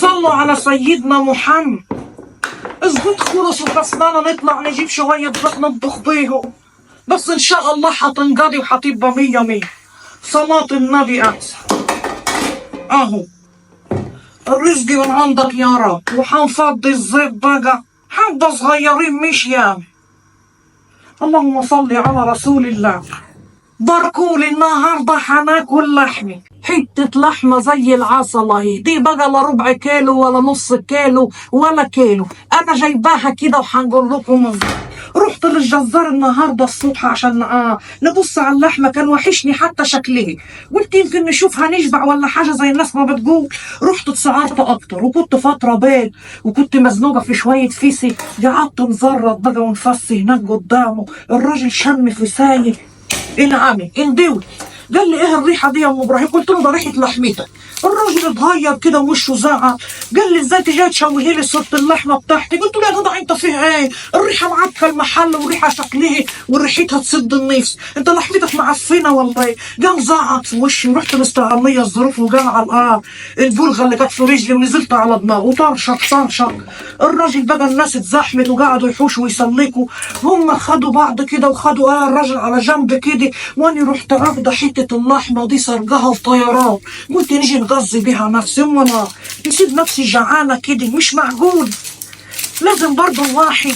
صلوا على سيدنا محمد. الزيت خلص وخلصنا نطلع نجيب شوية زيت نطبخ بيهم، بس إن شاء الله حتنقضي وحتبقى مية مية. صلاة النبي أحسن. أهو الرزق من عندك يا رب، وحنفضي الزيت بقى حبة صغيرين مش ياما. اللهم صل على رسول الله. باركولي النهارده حناكل لحمة، حتة لحمة زي العسل اهي، دي بقى لا ربع كيلو ولا نص كيلو ولا كيلو، أنا جايباها كده وحنقول لكم ازاي. رحت للجزار النهارده الصبح عشان نبص على اللحمة، كان وحشني حتى شكلها، قلت يمكن نشوف هنشبع ولا حاجة زي الناس ما بتقول. رحت اتسعرت أكتر، وكنت فترة بال وكنت مزنوقة في شوية فيسي، قعدت نزرط بقى ونفسي هناك قدامه. الراجل شم في سايق انعمي اندوي، قال لي ايه الريحه دي يا ام ابراهيم؟ قلت له ده ريحه لحمتك. الراجل اتغير كده ووشه زعق، قال لي ازاي تجي تشوهي لي صوره اللحمه بتاعتي؟ قلت له يا جدع انت فيه ايه؟ الريحه معبكه المحل وريحه شكلها وريحتها تسد النفس، انت لحمتك معفنه ولا ايه؟ قام زعق في وشي، ورحت مستعميه الظروف وقال على البلغه اللي كانت في رجلي ونزلت على دماغه طرشق طرشق. الراجل بقى الناس اتزحمت وقعدوا يحوشوا ويسلكوا، هم خدوا بعض كده وخدوا الراجل على جنب كده، وانا رحت اخده حته اللحمه دي سرقها في طيران، قلت نيجي نغذي بيها نفسي، وانا نسيب نفسي جعانه كده، مش معقول. لازم برضه الواحد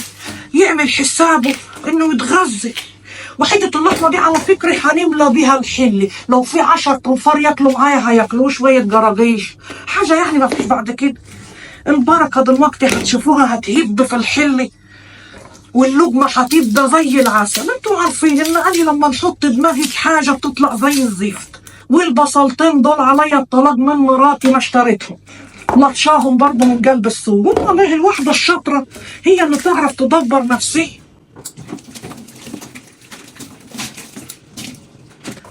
يعمل حسابه انه يتغذى. وحته اللحمه دي على فكره هنملى بيها الحله، لو في 10 تنفار ياكلوا معايا هياكلوا شويه جراجيش، حاجه يعني ما فيش بعد كده. البركه دلوقتي هتشوفوها هتهب في الحله، واللقمة هتبقى زي العسل. انتوا عارفين ان انا لما نحط دماغي في حاجة بتطلع زي الزفت. والبصلتين دول عليا الطلاق من مراتي ما اشتريتهم، لطشاهم برضه من قلب السوق. والله الواحدة الشاطرة هي اللي تعرف تدبر نفسها.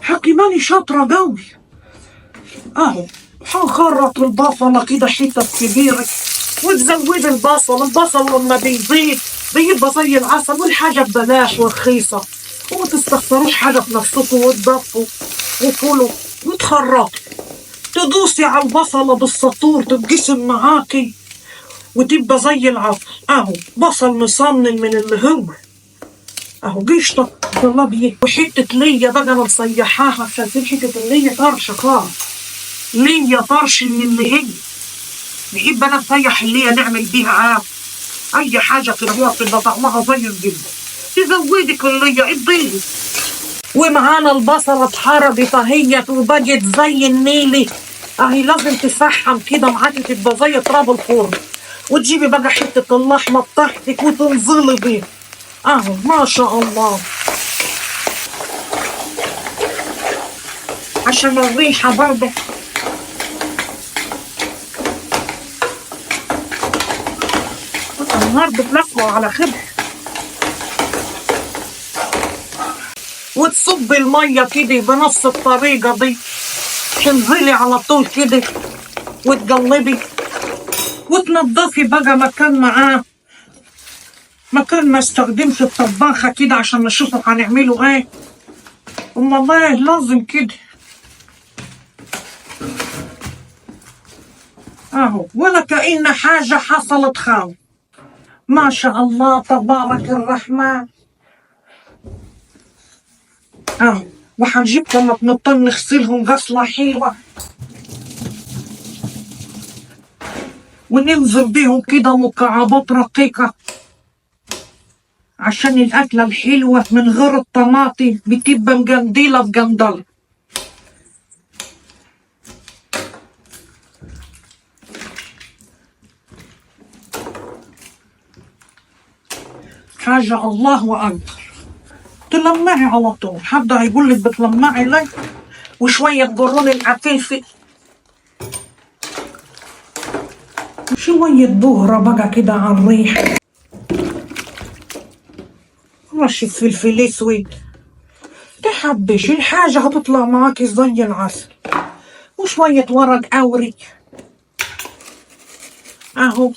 حقي ماني شاطرة قوي. اهو هنخرط البصلة كده حتت كبيرة، وتزود البصل لما بيزيد بيبقى زي العسل، والحاجة ببلاش ورخيصة، وما تستخسروش حاجة في نفسكم، وتضفوا وكلوا وتخرطوا. تدوسي على البصلة بالسطور تتقسم معاكي وتبقى زي العسل. اهو بصل مصنن من اللي هو اهو قشطة طلبية، وحتة ليا بقى انا مصيحاها، شايفين حتة الليا طرشة خالص، ليا طرش من اللي هي نحب انا نسيح الليا نعمل بيها اي حاجه كده هو بتبقى طعمها زي الجبنه. تزودي كليه اديلي. ومعانا البصله اتحرقت اهيت وبقت زي النيلي اهي، لازم تفحم كده معاكي تبقى زي تراب الفرن، وتجيبي بقى حته اللحمه بتاعتك وتنزلي بيها اهو ما شاء الله، عشان الريحه برضه. النهارده بناكله على خبر. وتصب الميه كده بنفس الطريقه دي، تنزلي على طول كده وتقلبي، وتنضفي بقى مكان معاه، مكان ما استخدمش الطباخه كده عشان نشوفوا هنعمله ايه. والله لازم كده اهو، ولا كأن حاجه حصلت خالص. ما شاء الله تبارك الرحمن. اهو وهنجيب طماطمتين نغسلهم غسله حلوه، وننزل بيهم كده مكعبات رقيقه، عشان الاكله الحلوه من غير الطماطم بتبقى مجندله بجندله. حاجه الله اكبر. تلمعي على طول، حد هيقول لك بتلمعي ليه؟ وشويه قرون العفيفي، شويه بهره بقى كده على الريح، رشه فلفل اسود، تحبش الحاجه هتطلع معاكي زي العسل. وشويه ورق اوري اهو،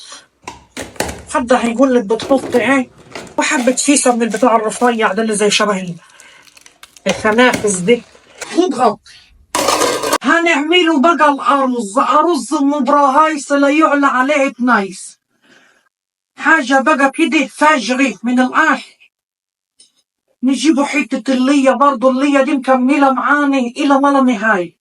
حد هيقول لك بتحط ايه؟ وحبه فيسه من البتاع الرفيع ده اللي زي شبه الخنافس دي، وتغطي. هنعمله بقى الأرز، أرز مبراهايس لا يعلى عليه تنايس. حاجة بقى كده فجري من الآخر. نجيبوا حتة اللية برضو، اللية دي مكملة معاني إلى ما لا نهاية.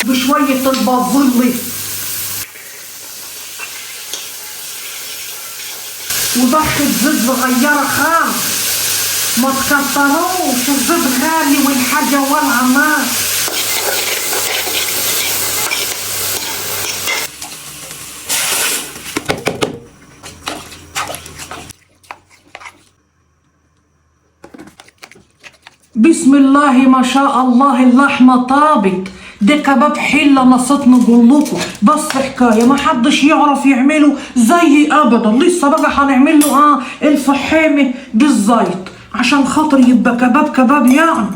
بشوية البازلي وضخة زيت صغيرة خالص، ما تكتروش، الزيت غالي والحاجة والعة مات. بسم الله ما شاء الله، اللحمة طابت. ده كباب حلة نسيت نقول لكم، بس حكاية ما حدش يعرف يعمله زي ابدا. لسه بقى هنعمل له الفحامة بالزيت عشان خاطر يبقى كباب يعني.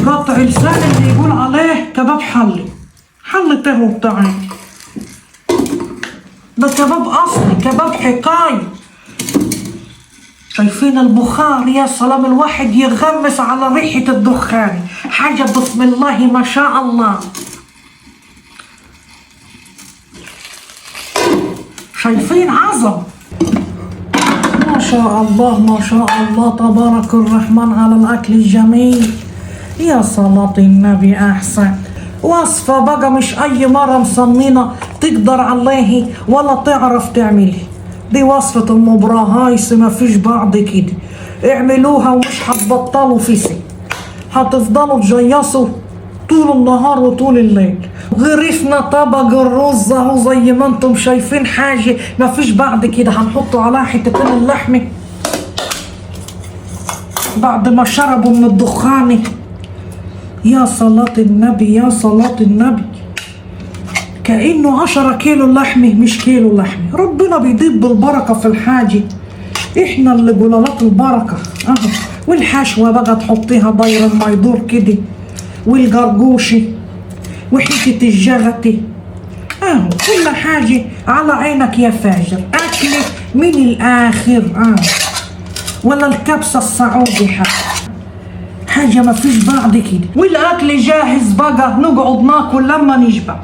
قطع لسان اللي يقول عليه كباب حلي، حلي تهو بتاعي. ده كباب اصلي، كباب حكاية. شايفين البخار؟ يا سلام، الواحد يغمس على ريحة الدخان، حاجة بسم الله ما شاء الله. شايفين عظم؟ ما شاء الله ما شاء الله، تبارك الرحمن على الأكل الجميل. يا صلاة النبي أحسن. وصفة بقى مش أي مرة مصممة تقدر عليه ولا تعرف تعملها. دي وصفة المبراهايس، ما فيش بعد كده. اعملوها ومش هتبطلوا فيسي، هتفضلوا تجيصوا طول النهار وطول الليل. غرفنا طبق الرز اهو زي ما انتم شايفين، حاجة ما فيش بعد كده. هنحطوا عليها حتتين اللحمة بعد ما شربوا من الدخان. يا صلاة النبي يا صلاة النبي، كأنه 10 كيلو لحمة مش كيلو لحمة. ربنا بيضيف بالبركة في الحاجة، احنا اللي قلالات البركة اهو. والحشوة بقى تحطيها دايرة ما يدور كده، والجرجوشة وحتة الجغتة اهو، كل حاجة على عينك يا فاجر. اكل من الاخر ولا الكبسة السعودي حاجة ما فيش بعد كده. والاكل جاهز بقى، نقعد ناكل لما نشبع.